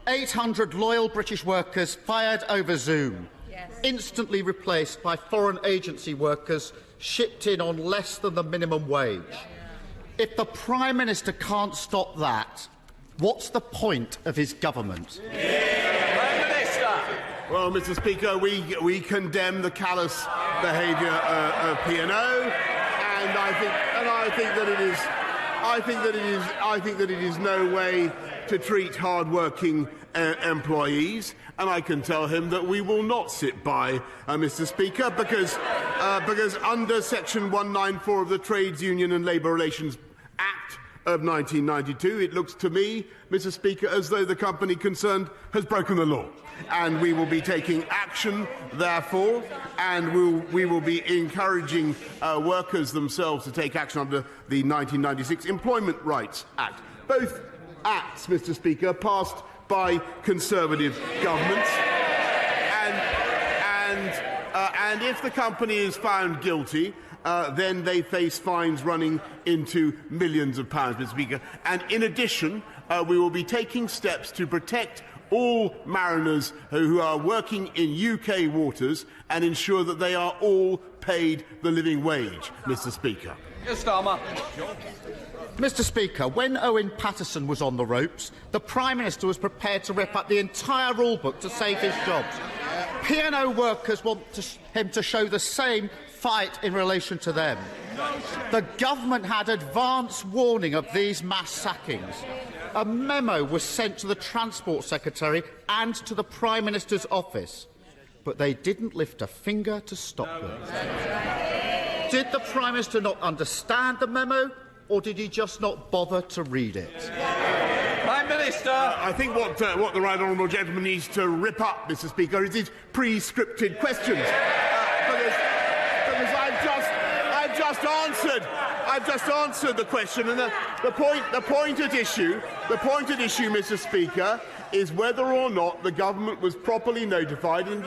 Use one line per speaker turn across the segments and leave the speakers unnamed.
800 loyal British workers fired over Zoom, instantly replaced by foreign agency workers shipped in on less than the minimum wage. If the Prime Minister can't stop that, what's the point of his government?
Prime Minister.
Well, Mr. Speaker, we condemn the callous behaviour of P&O, and I think that it is no way to treat hard-working employees, and I can tell him that we will not sit by, Mr. Speaker, because under Section 194 of the Trades Union and Labour Relations Act of 1992, it looks to me, Mr. Speaker, as though the company concerned has broken the law. And we will be taking action, therefore, and we will be encouraging workers themselves to take action under the 1996 Employment Rights Act. Both acts, Mr. Speaker, passed by Conservative governments. And if the company is found guilty, then they face fines running into millions of pounds, Mr. Speaker. And in addition, we will be taking steps to protect all mariners who are working in UK waters and ensure that they are all paid the living wage, Mr. Speaker.
Mr. Speaker, when Owen Paterson was on the ropes, the Prime Minister was prepared to rip up the entire rulebook to save his jobs. P&O workers want him to show the same fight in relation to them. The government had advance warning of these mass sackings. A memo was sent to the Transport Secretary and to the Prime Minister's office, but they didn't lift a finger to stop them. Did the Prime Minister not understand the memo, or did he just not bother to read it?
Prime Minister.
I think what the right honourable gentleman needs to rip up, Mr. Speaker, is his pre-scripted questions, because I've just answered the question, and the point at issue, Mr. Speaker, is whether or not the government was properly notified, and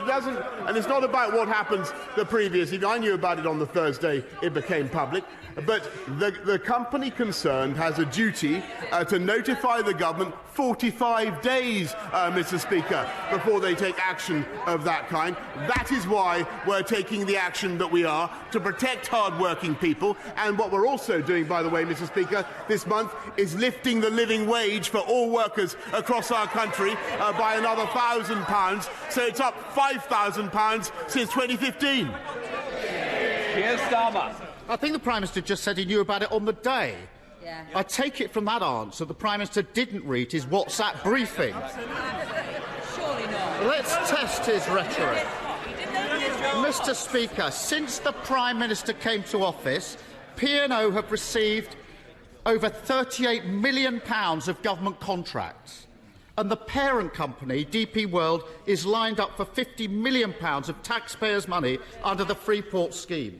it's not about what happens the previous evening. I knew about it on the Thursday it became public, but the company concerned has a duty to notify the government 45 days, Mr. Speaker, before they take action of that kind. That is why we're taking the action that we are to protect hard-working people, and what we're also doing, by the way, Mr. Speaker, this month is lifting the living wage for all workers across our country by another £1,000, so it's up £5,000 since 2015.
Keir Starmer.
I think the Prime Minister just said he knew about it on the day. I take it from that answer the Prime Minister didn't read his WhatsApp briefing.
Surely not.
Let's test his rhetoric. Mr. Speaker, since the Prime Minister came to office, P&O have received over £38 million of government contracts, and the parent company, DP World, is lined up for £50 million of taxpayers' money under the Freeport scheme.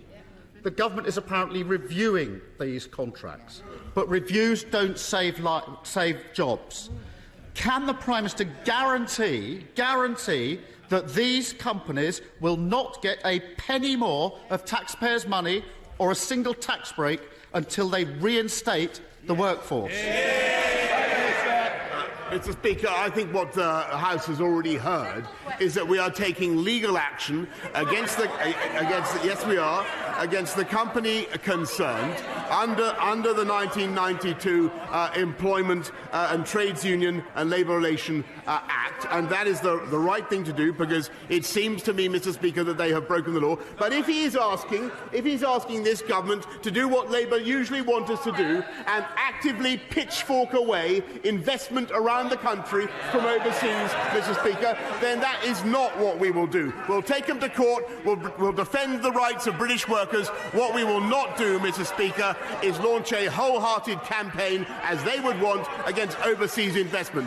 The government is apparently reviewing these contracts, but reviews don't save jobs. Can the Prime Minister guarantee that these companies will not get a penny more of taxpayers' money or a single tax break until they reinstate the workforce?
Mr. Speaker, I think what the House has already heard is that we are taking legal action against the company concerned under the 1992 Employment and Trades Union and Labour Relation Act, and that is the right thing to do, because it seems to me, Mr. Speaker, that they have broken the law. But if he's asking this government to do what Labour usually want us to do and actively pitchfork away investment around the country from overseas, Mr. Speaker, then that is not what we will do. We'll take them to court, we'll defend the rights of British workers. What we will not do, Mr. Speaker, is launch a wholehearted campaign, as they would want, against overseas investment.